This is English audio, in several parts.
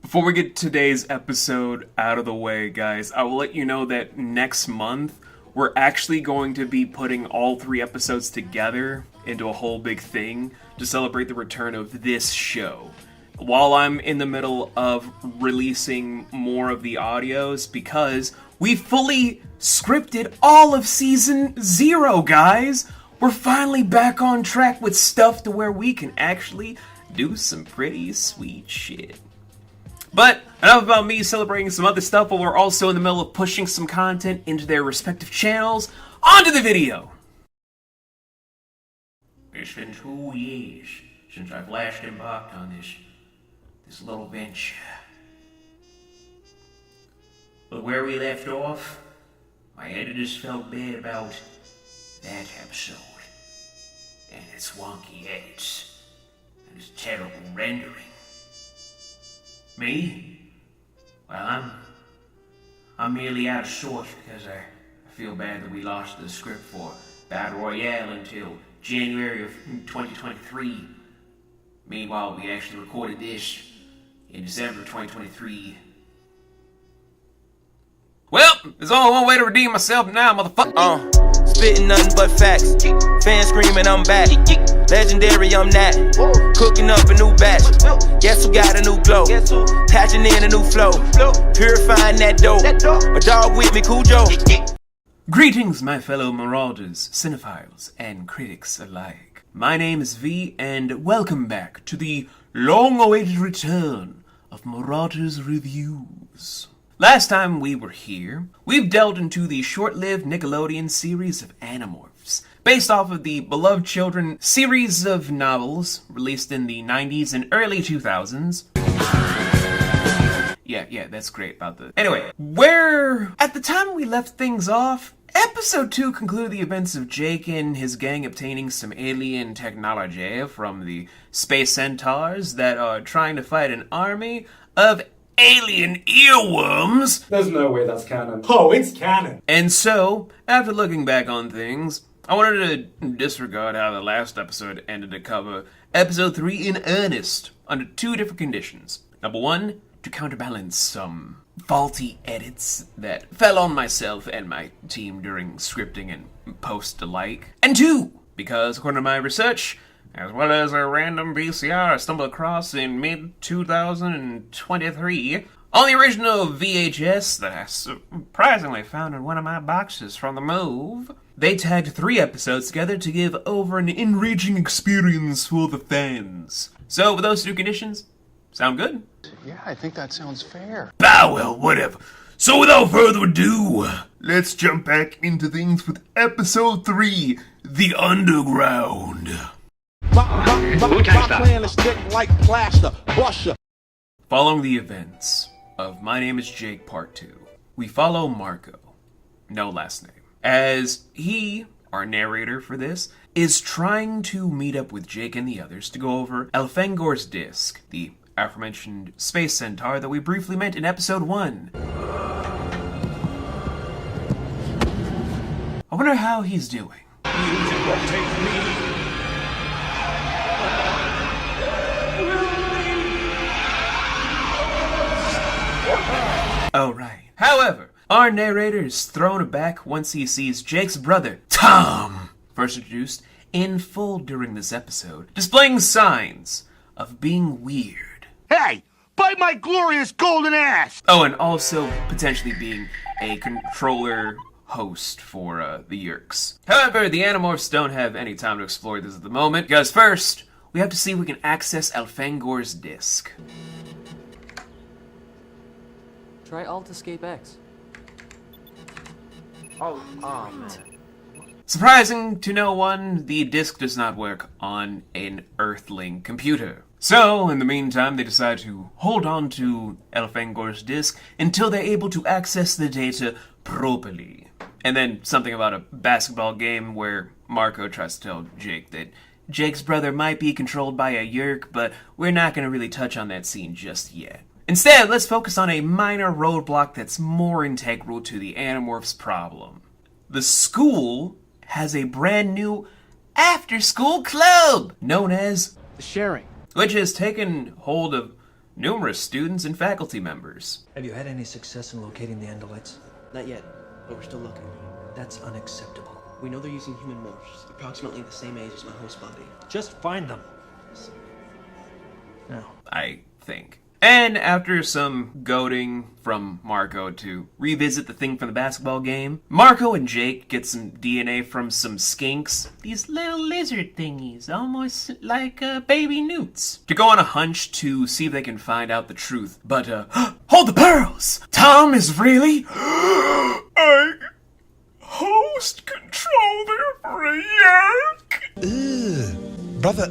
Before we get today's episode out of the way, guys, I will let you know that next month we're actually going to be putting all 3 episodes together into a whole big thing to celebrate the return of this show. While I'm in the middle of releasing more of the audios, because we fully scripted all of Season 0, guys! We're finally back on track with stuff to where we can actually do some pretty sweet shit. But enough about me celebrating some other stuff while we're also in the middle of pushing some content into their respective channels. On to the video! It's been 2 years since I've last embarked on this little venture. But where we left off, my editors felt bad about that episode. And its wonky edits. And its terrible rendering. Me? Well, I'm merely out of sorts because I feel bad that we lost the script for Battle Royale until January of 2023. Meanwhile, we actually recorded this in December of 2023. Well, there's only one way to redeem myself now, motherfucker. Spitting nothing but facts. Fans screaming, I'm back. Legendary, I'm that. Cooking up a new batch. Guess who got a new glow? Patching in a new flow. Purifying that dope. My dog with me, cool Joe. Greetings, my fellow Marauders, cinephiles, and critics alike. My name is V, and welcome back to the long-awaited return of Marauders Reviews. Last time we were here, we've delved into the short-lived Nickelodeon series of Animorphs, based off of the beloved children series of novels released in the 90s and early 2000s. Yeah, that's great about the... Anyway, where, at the time we left things off, Episode 2 concluded the events of Jake and his gang obtaining some alien technology from the space centaurs that are trying to fight an army of alien earworms. There's no way that's canon. Oh, it's canon. And so, after looking back on things, I wanted to disregard how the last episode ended to cover Episode 3 in earnest, under 2 different conditions. Number 1, to counterbalance some faulty edits that fell on myself and my team during scripting and post alike. And 2, because according to my research, as well as a random VCR I stumbled across in mid-2023 on the original VHS that I surprisingly found in one of my boxes from the move. They tagged 3 episodes together to give over an enriching experience for the fans. So with those 2 conditions, sound good? Yeah, I think that sounds fair. Ah, well, whatever. So without further ado, let's jump back into things with Episode 3, The Underground. Following the events of My Name is Jake Part 2, we follow Marco, no last name, as he, our narrator for this, is trying to meet up with Jake and the others to go over Elfangor's disc, the aforementioned space centaur that we briefly met in Episode 1. I wonder how he's doing. Oh, right. However, our narrator is thrown aback once he sees Jake's brother, Tom, first introduced in full during this episode, displaying signs of being weird. Hey, bite my glorious golden ass! Oh, and also potentially being a controller host for the Yerks. However, the Animorphs don't have any time to explore this at the moment, because first, we have to see if we can access Elfangor's disc. Try Alt Escape X. Oh, man. Surprising to no one, the disc does not work on an Earthling computer. So, in the meantime, they decide to hold on to Elfangor's disc until they're able to access the data properly. And then something about a basketball game where Marco tries to tell Jake that Jake's brother might be controlled by a Yerk, but we're not going to really touch on that scene just yet. Instead, let's focus on a minor roadblock that's more integral to the Animorphs' problem. The school has a brand new after-school club known as The sharing. which has taken hold of numerous students and faculty members. Have you had any success in locating the Andalites? Not yet, but we're still looking. That's unacceptable. We know they're using human morphs, approximately the same age as my host body. Just find them. No. I think. And after some goading from Marco to revisit the thing from the basketball game, Marco and Jake get some DNA from some skinks, these little lizard thingies, almost like baby newts, to go on a hunch to see if they can find out the truth. But, hold the pearls! Tom is really a host controller for a yerk! Brother,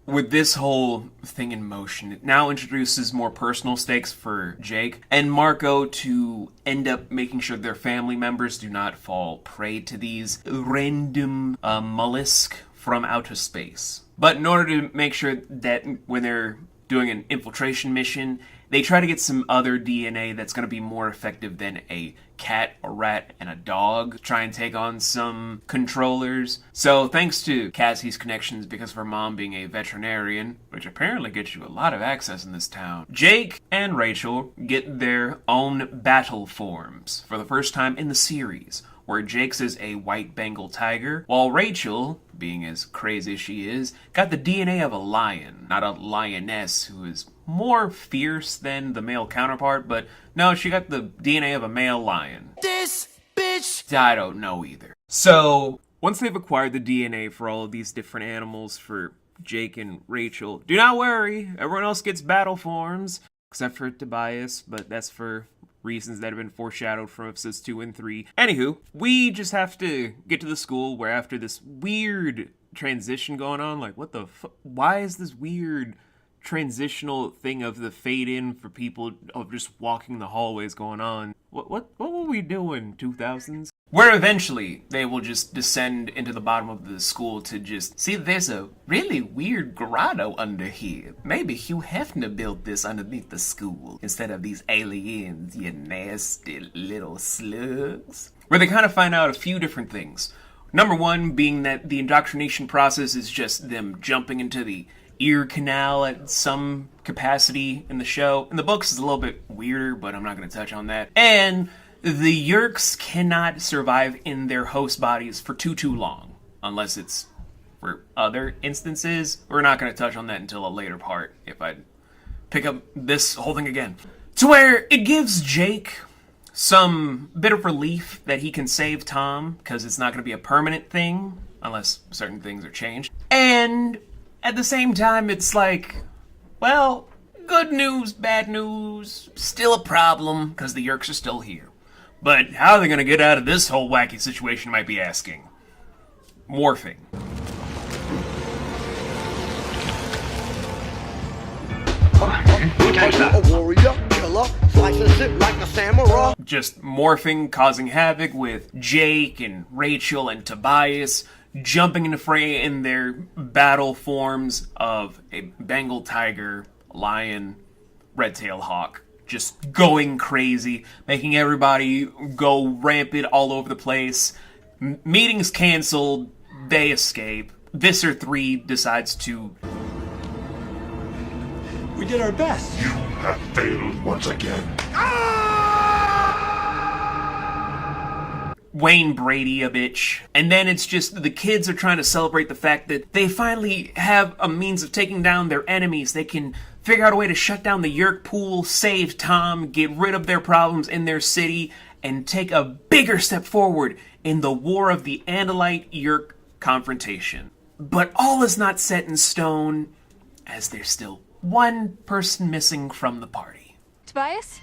With this whole thing in motion, it now introduces more personal stakes for Jake and Marco to end up making sure their family members do not fall prey to these random mollusk from outer space. But in order to make sure that when they're doing an infiltration mission, they try to get some other DNA that's going to be more effective than a cat, a rat, and a dog. Try and take on some controllers. So thanks to Cassie's connections because of her mom being a veterinarian, which apparently gets you a lot of access in this town, Jake and Rachel get their own battle forms for the first time in the series, where Jake's is a white Bengal tiger, while Rachel, being as crazy as she is, got the DNA of a lion, not a lioness who is more fierce than the male counterpart, but no, she got the DNA of a male lion. This bitch! I don't know either. So, once they've acquired the DNA for all of these different animals for Jake and Rachel, do not worry, everyone else gets battle forms, except for Tobias, but that's for reasons that have been foreshadowed from episodes 2 and 3. Anywho, we just have to get to the school where after this weird transition going on, like what the why is this weird transitional thing of the fade in for people of just walking the hallways going on? What were we doing, 2000s? Where eventually they will just descend into the bottom of the school to just see there's a really weird grotto under here. Maybe Hugh Hefner built this underneath the school instead of these aliens, you nasty little slugs. Where they kind of find out a few different things. Number one being that the indoctrination process is just them jumping into the ear canal at some capacity in the show. In the books it's a little bit weirder, but I'm not going to touch on that. And the Yeerks cannot survive in their host bodies for too long, unless it's for other instances. We're not going to touch on that until a later part, if I pick up this whole thing again. To where it gives Jake some bit of relief that he can save Tom, because it's not going to be a permanent thing, unless certain things are changed. And at the same time, it's like, well, good news, bad news, still a problem, because the Yeerks are still here. But how are they going to get out of this whole wacky situation, you might be asking? Morphing. A warrior, killer, slices it like a samurai. Just morphing, causing havoc with Jake and Rachel and Tobias jumping into fray in their battle forms of a Bengal tiger, lion, red-tailed hawk. Just going crazy, making everybody go rampant all over the place. Meetings canceled, they escape. Visser 3 decides to... We did our best. You have failed once again. Wayne Brady a bitch. And then it's just the kids are trying to celebrate the fact that they finally have a means of taking down their enemies. They can figure out a way to shut down the Yeerk pool, save Tom, get rid of their problems in their city, and take a bigger step forward in the War of the Andalite-Yeerk confrontation. But all is not set in stone, as there's still one person missing from the party. Tobias?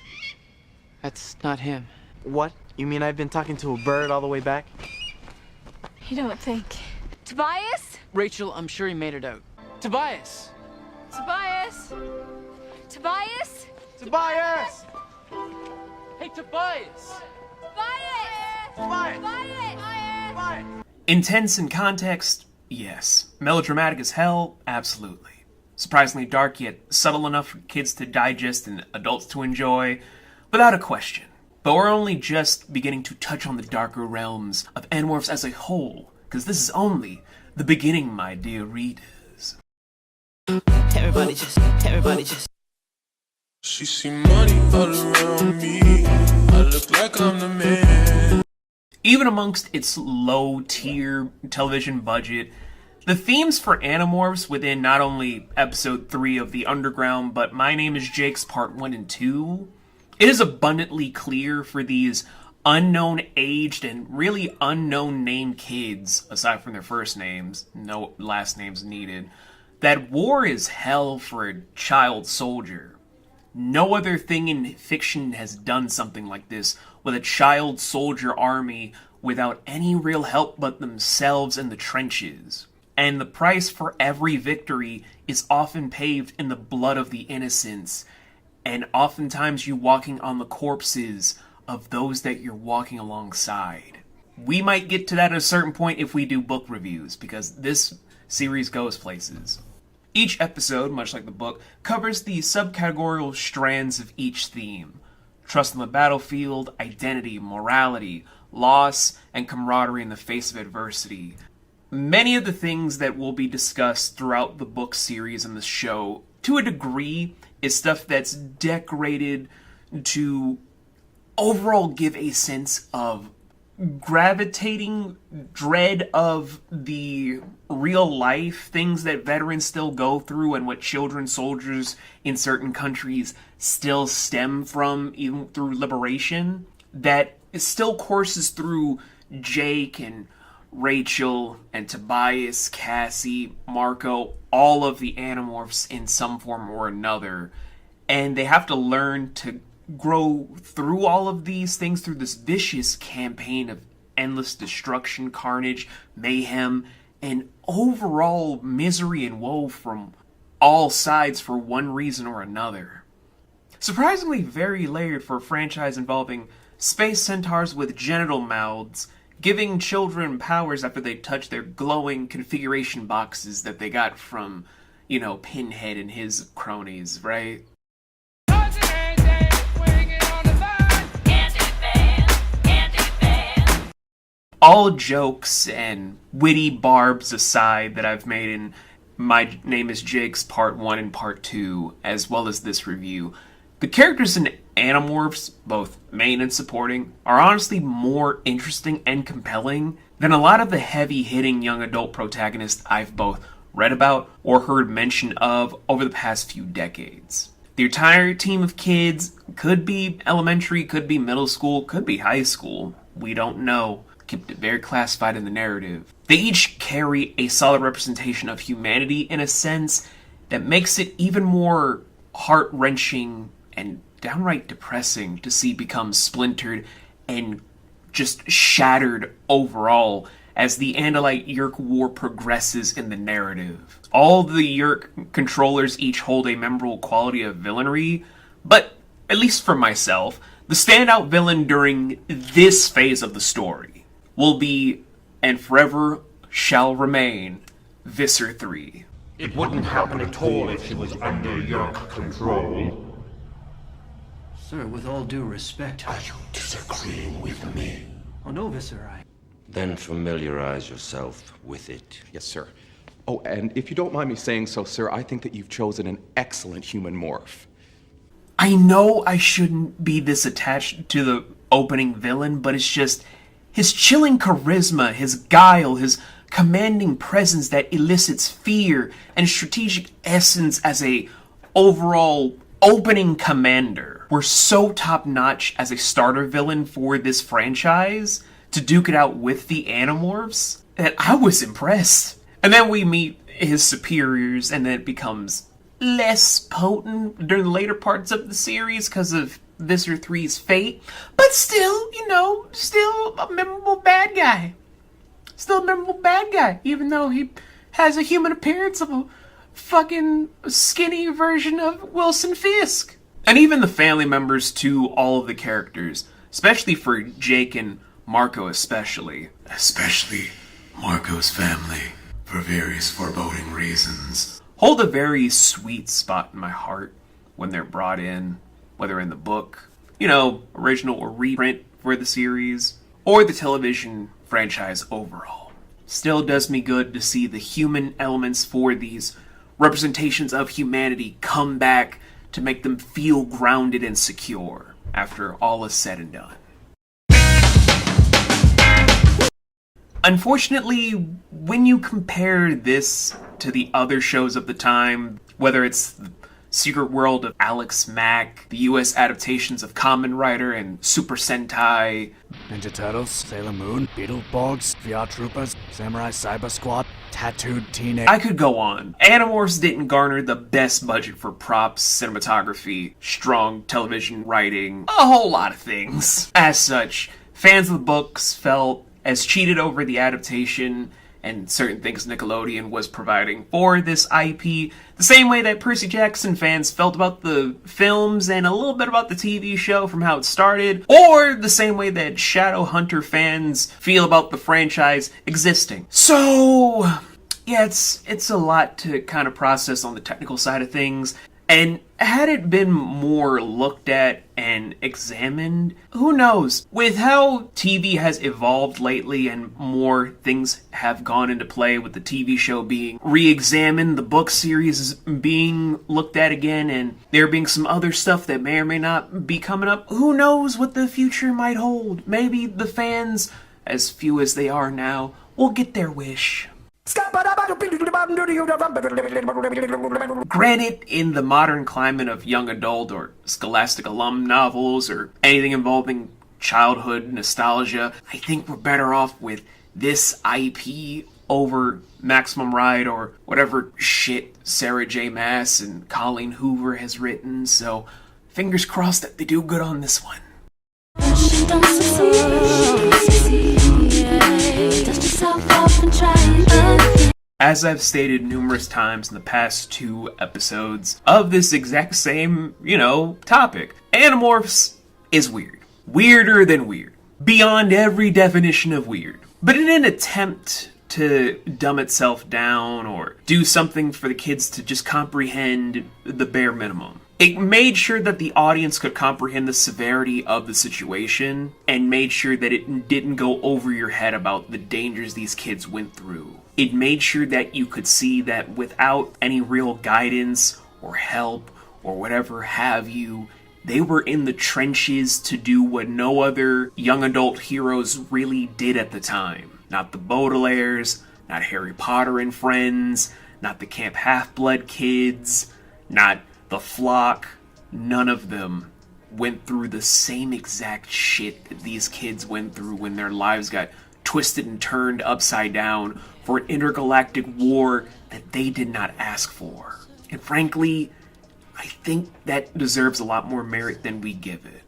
That's not him. What? You mean I've been talking to a bird all the way back? You don't think. Tobias? Rachel, I'm sure he made it out. Tobias! Tobias? Tobias? Tobias! Hey, Tobias! Tobias! Tobias! Tobias! Intense in context, yes. Melodramatic as hell, absolutely. Surprisingly dark, yet subtle enough for kids to digest and adults to enjoy, without a question. But we're only just beginning to touch on the darker realms of Animorphs as a whole, because this is only the beginning, my dear readers. Everybody just She see money all around me. I look like I'm the man. Even amongst its low-tier television budget, the themes for Animorphs within not only episode 3 of The Underground, but My Name is Jake's Part 1 and 2, it is abundantly clear for these unknown aged and really unknown named kids, aside from their first names, no last names needed, that war is hell for a child soldier. No other thing in fiction has done something like this, with a child soldier army without any real help but themselves in the trenches. And the price for every victory is often paved in the blood of the innocents, and oftentimes you walking on the corpses of those that you're walking alongside. We might get to that at a certain point if we do book reviews, because this series goes places. Each episode, much like the book, covers the subcategorical strands of each theme. Trust on the battlefield, identity, morality, loss, and camaraderie in the face of adversity. Many of the things that will be discussed throughout the book series and the show, to a degree, is stuff that's decorated to overall give a sense of gravitating dread of the real life things that veterans still go through and what children soldiers in certain countries still stem from even through liberation, that still courses through Jake and Rachel and Tobias, Cassie, Marco, all of the Animorphs in some form or another, and they have to learn to grow through all of these things through this vicious campaign of endless destruction, carnage, mayhem, and overall misery and woe from all sides for one reason or another. Surprisingly very layered for a franchise involving space centaurs with genital mouths, giving children powers after they touch their glowing configuration boxes that they got from, Pinhead and his cronies, right? All jokes and witty barbs aside that I've made in My Name is Jake's Part 1 and Part 2, as well as this review, the characters in Animorphs, both main and supporting, are honestly more interesting and compelling than a lot of the heavy-hitting young adult protagonists I've both read about or heard mention of over the past few decades. The entire team of kids could be elementary, could be middle school, could be high school. We don't know. Kept it very classified in the narrative. They each carry a solid representation of humanity in a sense that makes it even more heart-wrenching and downright depressing to see become splintered and just shattered overall as the Andalite-Yeerk war progresses in the narrative. All the Yeerk controllers each hold a memorable quality of villainry, but, at least for myself, the standout villain during this phase of the story will be, and forever shall remain, Visser 3. It wouldn't happen at all if she was under your control. Sir, with all due respect... Are you disagreeing with me? Oh, no, Visser, Then familiarize yourself with it. Yes, sir. Oh, and if you don't mind me saying so, sir, I think that you've chosen an excellent human morph. I know I shouldn't be this attached to the opening villain, but it's just his chilling charisma, his guile, his commanding presence that elicits fear, and strategic essence as a overall opening commander were so top-notch as a starter villain for this franchise to duke it out with the Animorphs that I was impressed. And then we meet his superiors, and then it becomes less potent during the later parts of the series because of Visser 3's fate, but still, still a memorable bad guy. Still a memorable bad guy, even though he has a human appearance of a fucking skinny version of Wilson Fisk. And even the family members to all of the characters, especially for Jake and Marco especially. Especially Marco's family, for various foreboding reasons, hold a very sweet spot in my heart when they're brought in, whether in the book, original or reprint for the series, or the television franchise overall. Still does me good to see the human elements for these representations of humanity come back to make them feel grounded and secure after all is said and done. Unfortunately, when you compare this to the other shows of the time, whether it's the Secret World of Alex Mack, the US adaptations of Kamen Rider and Super Sentai, Ninja Turtles, Sailor Moon, Beetleborgs, VR Troopers, Samurai Cyber Squad, Tattooed Teenage... I could go on. Animorphs didn't garner the best budget for props, cinematography, strong television writing, a whole lot of things. As such, fans of the books felt as cheated over the adaptation and certain things Nickelodeon was providing for this IP, the same way that Percy Jackson fans felt about the films and a little bit about the TV show from how it started, or the same way that Shadowhunter fans feel about the franchise existing. So, yeah, it's a lot to kind of process on the technical side of things. And had it been more looked at and examined, who knows? With how TV has evolved lately and more things have gone into play with the TV show being re-examined, the book series being looked at again, and there being some other stuff that may or may not be coming up, who knows what the future might hold? Maybe the fans, as few as they are now, will get their wish. Granted, in the modern climate of young adult or scholastic alum novels or anything involving childhood nostalgia, I think we're better off with this IP over Maximum Ride or whatever shit Sarah J. Maas and Colleen Hoover has written, so fingers crossed that they do good on this one. As I've stated numerous times in the past 2 episodes of this exact same, topic, Animorphs is weird. Weirder than weird. Beyond every definition of weird. But in an attempt to dumb itself down or do something for the kids to just comprehend the bare minimum, it made sure that the audience could comprehend the severity of the situation and made sure that it didn't go over your head about the dangers these kids went through. It made sure that you could see that without any real guidance or help or whatever have you, they were in the trenches to do what no other young adult heroes really did at the time. Not the Baudelaires, not Harry Potter and Friends, not the Camp Half-Blood kids, not the Flock. None of them went through the same exact shit that these kids went through when their lives got twisted and turned upside down for an intergalactic war that they did not ask for. And frankly, I think that deserves a lot more merit than we give it.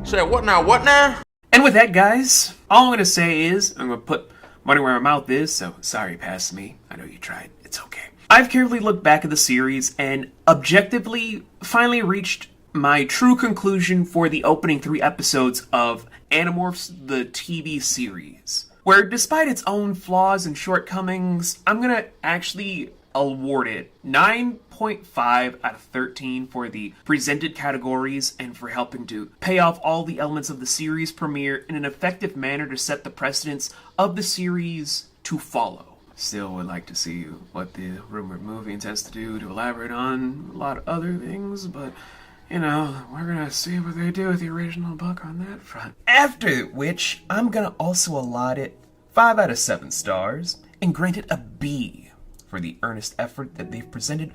Say what now, what now? And with that, guys, all I'm going to say is, I'm going to put money where my mouth is, so sorry, pass me. I know you tried. It's okay. I've carefully looked back at the series and objectively finally reached my true conclusion for the opening 3 episodes of Animorphs, the TV series, where despite its own flaws and shortcomings, I'm going to actually award it 9.5 out of 13 for the presented categories and for helping to pay off all the elements of the series premiere in an effective manner to set the precedence of the series to follow. Still would like to see what the rumored movie intends to do to elaborate on a lot of other things, but we're gonna see what they do with the original book on that front. After which, I'm gonna also allot it 5 out of 7 stars and grant it a B for the earnest effort that they've presented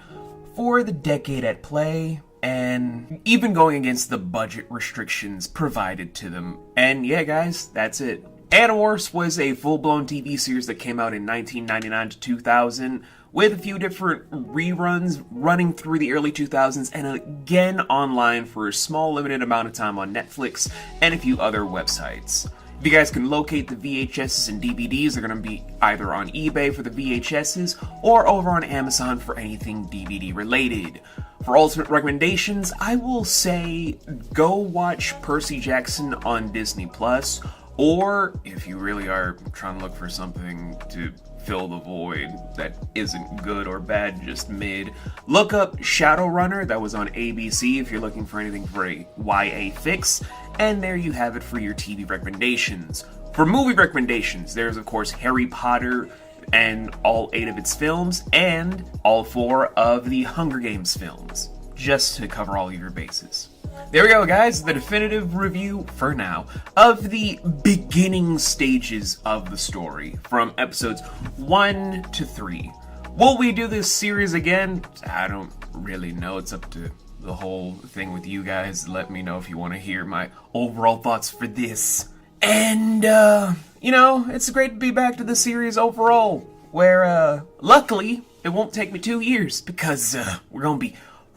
for the decade at play, and even going against the budget restrictions provided to them. And yeah, guys, that's it. Animorphs was a full-blown TV series that came out in 1999 to 2000, with a few different reruns running through the early 2000s, and again online for a small limited amount of time on Netflix and a few other websites. If you guys can locate the VHSs and DVDs, they're going to be either on eBay for the VHSs or over on Amazon for anything DVD related. For ultimate recommendations, I will say go watch Percy Jackson on Disney+, or if you really are trying to look for something to fill the void that isn't good or bad, just mid, look up Shadowrunner. That was on ABC if you're looking for anything for a YA fix, and there you have it for your TV recommendations. For movie recommendations, there's of course Harry Potter and all 8 of its films, and all 4 of the Hunger Games films. just to cover all your bases. There we go, guys, the definitive review, for now, of the beginning stages of the story, from episodes 1 to 3. Will we do this series again? I don't really know. It's up to the whole thing with you guys. Let me know if you want to hear my overall thoughts for this. And, you know, it's great to be back to the series overall, where, luckily, it won't take me 2 years, because, we're gonna be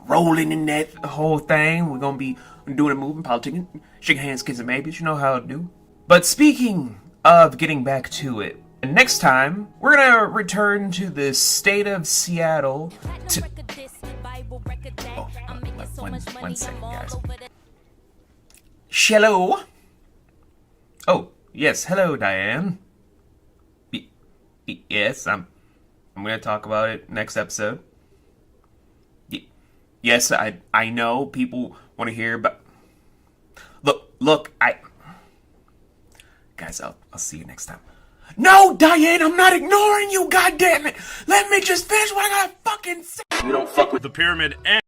rolling in that whole thing. We're gonna be doing a moving, politicking, shaking hands, kissing babies. You know how to do. But speaking of getting back to it, next time we're gonna return to the state of Seattle. One second, guys. Hello. Oh yes, hello, Diane. Yes, I'm gonna talk about it next episode. Yes, I know people want to hear, but look, guys, I'll see you next time. No, Diane, I'm not ignoring you, goddammit! Let me just finish what I gotta fucking say! You don't fuck with the pyramid and